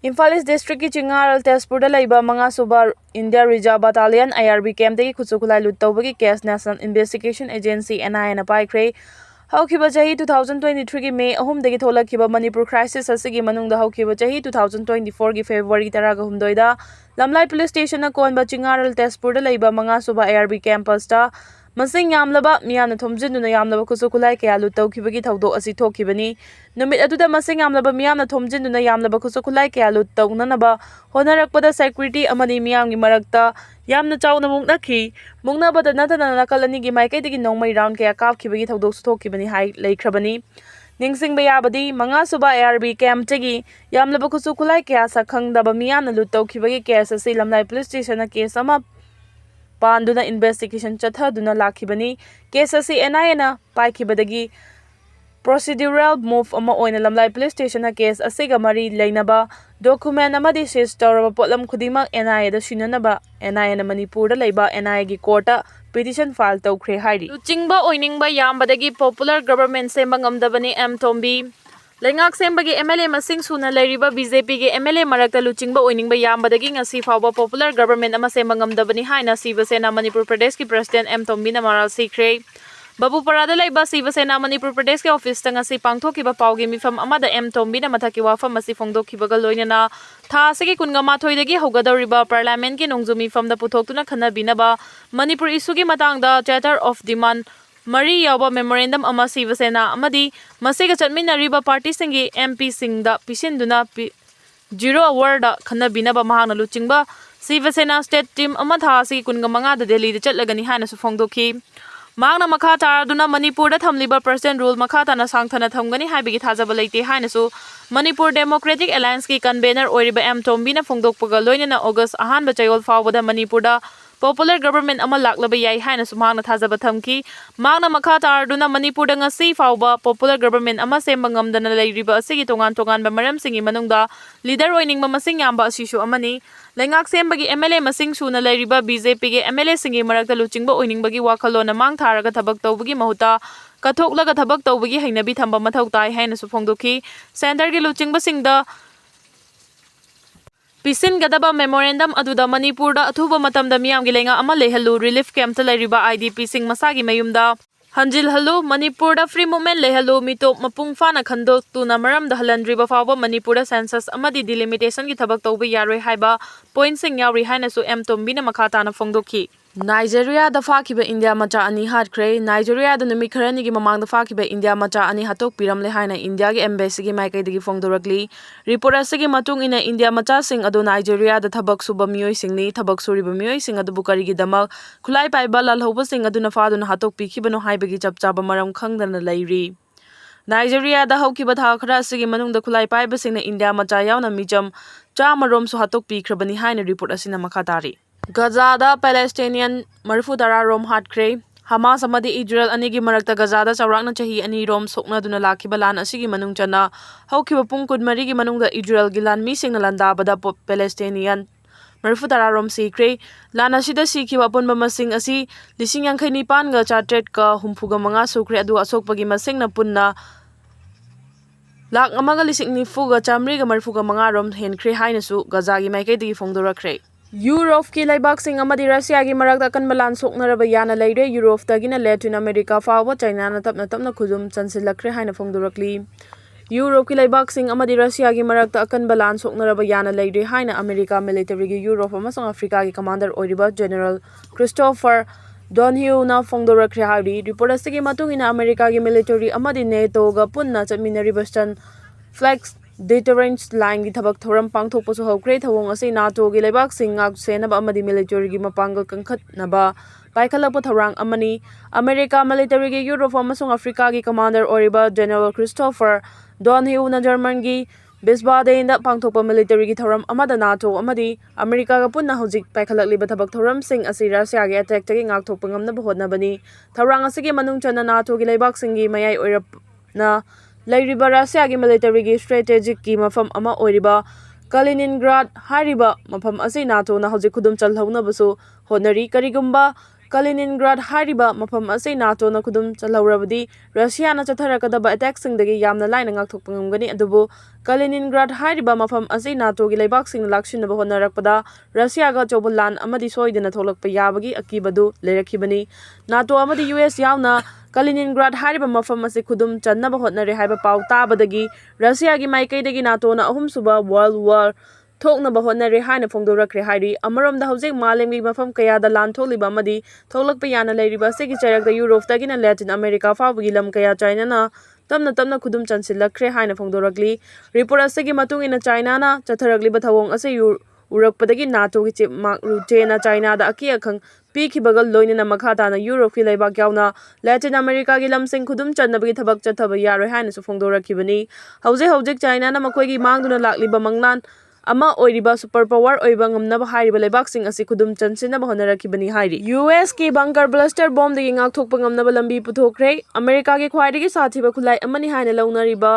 Imphal East District ki Chingaral Tezpur da laiba mga suba India Reserve Battalion IRB camp dagi khutsukulai lut tawbagi case National Investigation Agency NIA na PAIKHRE hawkhiba chahi 2023 ki May 3 dagi tholakhiba Manipur crisis asigi manungda hawkhiba chahi 2024 ki February 13 da Lamlai Police Station na konba Chingaral Tezpur da laiba mga suba IRB campus da Masing yamlaba miyamna thomjinduna yamlaba khusukulai kaya lut tawkhibagi thodok asi thokibani numit aduda masing yamlaba miyamna thomjinduna yamlaba khusukulai kaya lut tawnanaba honarakpada security amani miyamgi marakta yamna chawna mungnakhi mungnabada natana nakalani gi maikai nongmai round kaya kapkhibagi thodok su thokibani hai leikhrabani ningsingba yabadi manga suba ARB camp tegi yamlaba khusukulai kaya sakhangdaba miyamna lut tawkhibagi case asi Lamlai Police Station na case ama Panduna investigation chathaduna lakhibani case asi NIA na paikibadagi procedural move ama oina Lamlai Police Station na case asiga mari leinaba document amadi seize tawraba potlam khudimak NIA da sinanaba NIA na Manipur da leiba NIA gi court petition file tawkhre hairi luchingba oiningba yambadagi popular government sembang amdabani M Tombi Lengak sembagi MLA masing suna lairiba BJP ge MLA marakta luchingba oiningba yambadagi ngasi fawba popular government ama sembangamdabani haina Sivasena Manipur Pradesh ki President M Tombi na maral sikre Babu parada laiba Sivasena Manipur Pradesh ke office ta ngasi pangthokiba pawgi mifam amada M Tombi na mathaki wafam asi phongdokhibaga loinana tha asigi kunga mathoidagi hogadoriba parliament ki nongju mifam da puthoktuna khanabinaba Manipur issue gi matangda chatter of demand Mari yawa memorandum ama Sivasena amadi masiga chatminariba party singi MP singda pisinduna 0 award da khanabinaba mahangna luchingba Sivasena state team ama tha si kunga manga da Delhi da chatlagani hana su phongdokhi Magna makha taraduna Manipur da thamliba percent rule makha tana sangthana thamgani haibigi thajaba leite haina su Manipur Democratic Alliance ki convener oiriba M Tombi na phongdokpaga loinana August ahanba chayol fawbada Manipur da Popular government ama laklaba yai haina sumangna thajaba thamki magna makha taraduna Manipur da ngasi fawba popular government ama sembangamdana leiriba asigi tongan ba maram singi manungda leader oiningba masing yamba asishu amani lengak sembagi MLA masing suna leiriba BJP ge MLA singi marakta luchingba oiningbagi wakhalona mang tharaga thabak tawbagi mahuta kathoklaga thabak tawbagi hainabi thamba mathau tai haina su phongdokhi center ge luchingba singda Pisin gadaba memorandum aduda Manipur da athuba matamda miyamgi lenga ama lehalu relief camp ta lairiba IDP sing masagi mayumda hanjil halu Manipur da free movement lehalu mito mapung fana khando tuna maram da halandriba fawba Manipur da census amadi delimitation gi thabak tawba yaroi haiba point sing yauri haina su M Tombi na makhata na phongdokhi Nigeria da fakiba India macha ani Hatkhre Nigeria da numi kharani gi mamang da fakiba India macha ani hatok piram le haina India gi embassy gi maikai digi phongdorakli report asigi matung ina India macha sing adu Nigeria da thabak suba Meeoi singni thabak suriba Meeoi sing adu bukari gi damak khulai paiba lal hoba sing adu na faduna hatok pikhibano haibagi chapchaba maram khangdana lairi Nigeria da hawkiba tha khara asigi manung da khulai paiba sing na India macha yauna mijam chamarom su hatok pikhrabani haina report asina makhatari Gaza da Palestinian marfudara rom Hatkhre Hamas amadi Israel anigi marakta Gaza da chawrakna chahi ani rom sokna duna lakhiba lan asigi manung chana hawkiba pungkud mari gi manung da Israel gilan mi singna landa bada Palestinian marfudara rom sikre lan asida sikhiwa punba masing asi 19 ga charted ka humfuga manga sukre adu asokpagi masing na punna lak amaga 19 ga chamri ga marfuga manga rom henkre haina su Gaza gi maikai digi phongdorakre Europe ki laibak sing amadi Russia gi marakta kan balan soknaraba yana leire Europe tagina Latin America fawba China na tapna khudum chansilakre haina phongdorakli Europe ki laibak sing amadi Russia gi marakta kan balan soknaraba yana leire haina America military gi Europe amasong Africa gi commander oiriba General Christopher Donhue na phongdorakre hari report asigi matungina America gi military amadi NATO ga punna chaminari Western flags Deterrence line gi thabak thoram pangthokpa su hokre thawong ase NATO gi lebak singak senaba amadi military gi mapangal kangkhat naba paikhalapa thorang amani America military gi Europe amasung Africa gi commander oriba General Christopher Donhue na German gi Bisbaden da pangthokpa military gi thoram amada NATO amadi America ga punna hojik paikhalakliba thabak thoram sing ase Russia gi attack tagi ngak thokpa ngamnaba hotnabani thorang ase gi manung chana NATO gi lebak singi mayai oirap na Lairiba Russia gi military gi strategic ki mafam ama oiriba Kaliningrad hariba mafam ase NATO na hojik khudum chalhauna basu honari karigumba Kaliningrad hariba mafam ase NATO na khudum chalhawrabadi Russia na chatharakadaba attack singdagi yamna laina ngakthokpa ngamgani adubu Kaliningrad hariba mafam ase NATO gi leibak sing lakshinaba honarakpada Russia ga chobulan amadi soidana tholakpa yabagi akibadu leirakhibani NATO amadi US yauna Kaliningrad hariba mafam ase khudum channaba hotnare haiba paw tabadagi Russia gi maikaidagi NATO na ahum suba World War Thoknaba hotnare haina phongdorakre hairi amarom da hojek malemgi mafam kayada lan tholiba amadi tholakpa yana leiriba segi charakda Europe tagina Latin America fawgi lam kaya China na tamna khudum chansilakre haina phongdorakli report asegi matungina China na chatharakli bathawong ase urakpadagi NATO gi chip mark rute na China da aki akhang pikhibagal loinena makhata na Europe ki leibak yauna Latin America gi lamsing khudum channabagi thabak chathaba yaroi haina su phongdorakibani hojek China na makhoi gi mangduna lakliba manglan ama oiriba superpower oiba ngamnaba hairiba lebaksing asi khudum chansinaba honarakibani hairi US ki bunker blaster bomb digi ngakthokpa ngamnaba lambi puthokre America gi khwaidagi sathiba khulai amani haina launariba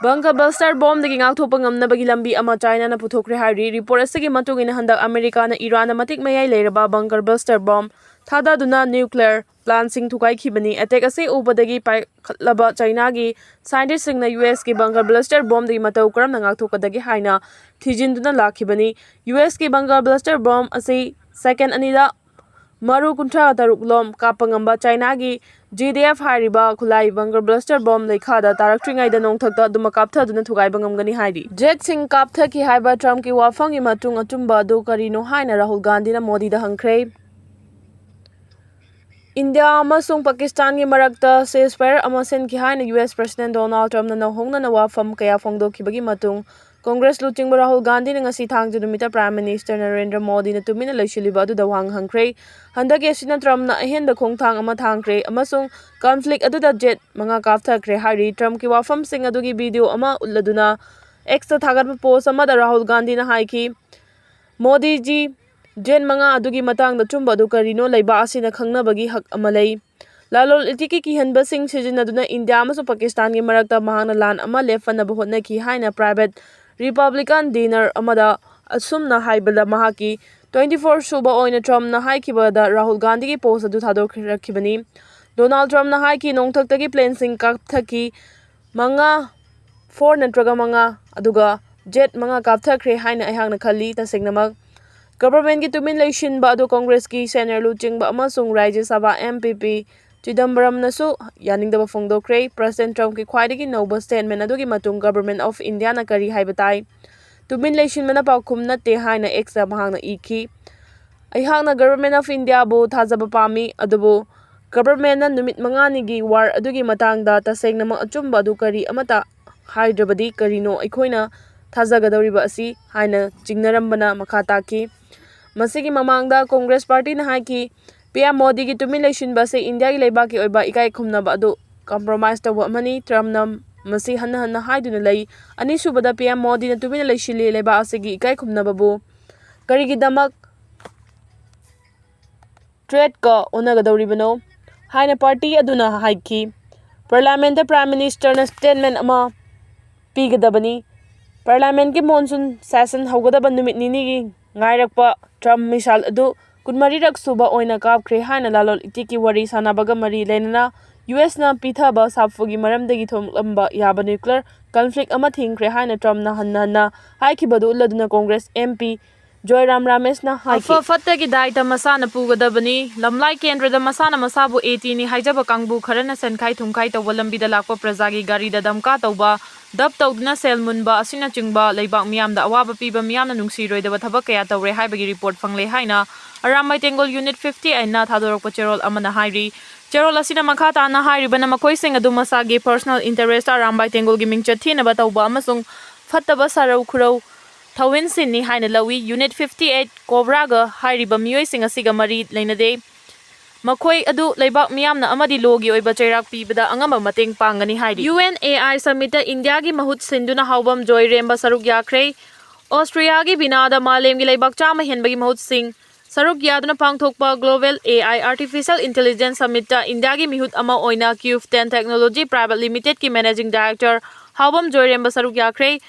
bunker blaster bomb digi ngakthokpa ngamnaba gi lambi ama China na puthokre hairi report asigi matungina handak America na Iran na matik mayai leiraba bunker blaster bomb thada duna nuclear plant sing thukai khibani attack ase ubadagi paikhlaba China gi scientist sing na US ki bunker blaster bomb digi matau karam na ngakthokadagi haina thijinduna lakhibani US ki bunker blaster bomb ase second anida maru kuntra taruk lom kapangamba China gi GDF hariba khulai bunker blaster bomb lekhada taraktringai da nongthakta duma kaptha duna thugai bangamgani hairi jet sing kaptha ki haiba Trump ki wafangi matung achumba do karino haina Rahul Gandhi na Modi da hangkhre India amasung Pakistan gi marakta ceasefire amasen ki haina US President Donald Trump na nahongna na wafam kaya phongdokhibagi matung Congress luchingba Rahul Gandhi na ngasi thangju numita Prime Minister Narendra Modi na tumina leishiliba adu da wang hangkhre handaki asina Trump na ahen da khongthang ama thangkhre amasung conflict adu da jet manga kapthakre hari Trump ki wafam sing adu gi video ama ulladuna X ta thagatpa post ama da Rahul Gandhi na haiki Modi ji jen manga adugi matang da chumba du karino leiba asina khangnabagi hak amalai lalol itiki ki hanba sing sijinaduna India amasu Pakistan gi marakta mahana lan ama lefana bahotna ki haina private Republican dinner amada asumna haibala mahaki 24 suba oina Trump na haikiba da Rahul Gandhi gi post adu thadokrakibani Donald Trump na haiki nongthaktagi plane sing kapthaki manga 4 natraga manga aduga jet manga kapthakre haina ayhangna khali tasengnamak Government ki tumin leishin ba adu Congress ki Senator luchingba amasung Rajya Sabha MPP Chidambaram nasu yaningdaba phongdokre President Trump ki khwaidagi noba statement adugi matung Government of India na kari haibatai tumin leishin mana paukhum natte haina extra mahangna iki aihangna Government of India bu thajaba pami adubu Government na numit mangani gi war adugi matangda tasengna ma achumba adu kari amata haidrabadi karino aikhoina thajagadawriba asi haina chingnarambana makhata ki Masigi mamangda Congress Party na haiki PM Modi ki tumin leishin ba se India ki leiba ki oiba ikai khumna ba adu compromise tawa mani Trump na masi hanna haiduna lei ani subada PM Modi na tumin leishili leiba asigi ikai khumna babu karigi damak trade ka onagadawribano haina party aduna haiki Parliament da Prime Minister na statement ama pigadabani Parliament ki monsoon session haugadaba numit nini gi ngairakpa Trump misal adu kunmarirak suba oina kapkhre haina lalol itiki wari sanabaga mari lenana US na pithaba sapfugi maramdagi thomlamba yaba nuclear conflict ama thingkhre haina Trump na hanna haikibadu ulladuna Congress MP Joyram Ramesh na haiki fattagi daita masana pugadabani lamlai kendra da masana masabu 80 ni haijaba kangbu kharana senkhai thumkhai tawba lambi da lakpa prajagi gari da damka tawba dab tawduna selmunba asina chingba leibak miyam da awaba piba miyam na nungsiroi da thabak kaya tawre haibagi report fangle haina Aramai Tengol Unit 50 ay na thadorok pa cherol amana hairi cherol asina makhata na hairi bana makoy sing adu masagi personal interest Aramai Tengol gi mingchathi na batawba amasung fattaba sarau khurau Thawin sin ni haina lawi Unit 58 Cobra ga hairi ba Meeoi sing asiga mari leinade Makoy adu leibak miyamna amadi logi oiba chairak pibada angamba mateng pangani hairi UNAI Summit India gi mahut sinduna hawbam joy remba saruk yakhre Austria gi binada malem gi leibak chama henbagi mahut sing saruk yaduna pangthokpa Global AI Artificial Intelligence Summit India gi mihut ama oina Q10 Technology Private Limited ki Managing Director hawbam joy remba saruk yakhre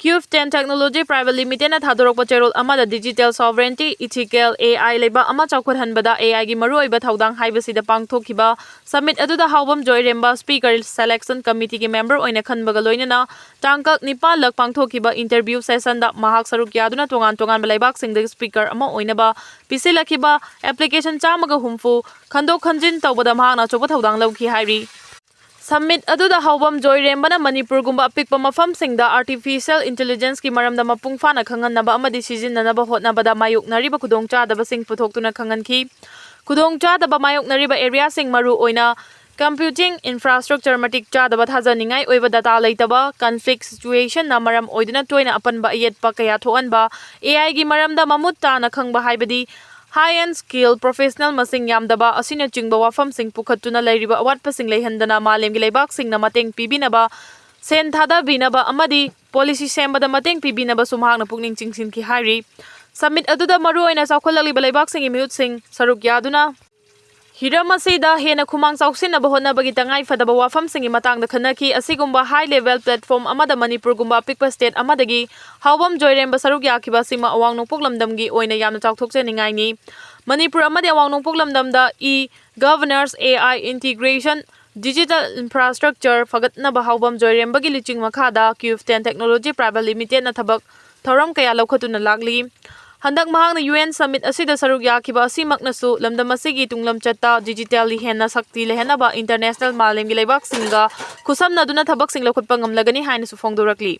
Q10 Technology Private Limited na thadorokpa cherol amada digital sovereignty, ethical AI leba ama chawkhathanbada AI gi maruoiba thaudang haibasida pangthokhiba summit aduda hawbam joyremba speaker selection committee gi member oina khanbaga loinana tangkak nipal lak pangthokhiba interview session da mahak saruk yaduna tongan balaibak singda speaker ama oinaba pisilakhiba application chamaga humfu khandok khanjin tawbada mahakna choba thaudang lawki hairi. Summit aduda hawbam joyrembana Manipur gumba apikpa mafamsingda artificial intelligence ki maramda mapung fana khangannaba amadi sijinnanaba hotnabada mayoknariba khudongchadabasing puthoktuna khanganki. Khudongchadaba mayoknariba area sing maru oina computing infrastructure matik chadaba thajaningai oiba data leitaba conflict situation na maram oiduna toina apanba yetpa kaya thoanba AI gi maramda mamutta na khangba haibadi high-end skill professional masing yamdaba asina chingba wafamsing pukhatuna lairiba awatpasing leihandana malemgi leibaksingna mateng pibinaba sen thada binaba amadi policy sembada mateng pibinaba sumhakna pukning chingsinki hairi. Summit aduda maruoina chawkhalakliba leibaksing imiutsing saruk yaduna hiram asida hena khumang chawsinaba hotnabagi tangai fadaba wafamsingi matangda khanaki asigumba high level platform amada Manipur gumba apikpa state amadagi hawbam joyremba saruk yakhiba sima awang nongpok lamdamgi oina yamna chawthokcheningai ni. Manipur amadi awang nongpok lamdamda governors AI integration digital infrastructure fagatnaba hawbam joyrembagi liching makhada Q10 Technology Private Limited na thabak thoram kaya lawkhatuna lakli. Handak mahakna UN Summit asida saruk yakhiba asimaknasu lamdam asigi tunglam chatta digitally henna sakti lehenaba international malemgi leibaksinga khusamna duna thabak sing lawkhatpa ngamlagani haina su phongdorakli.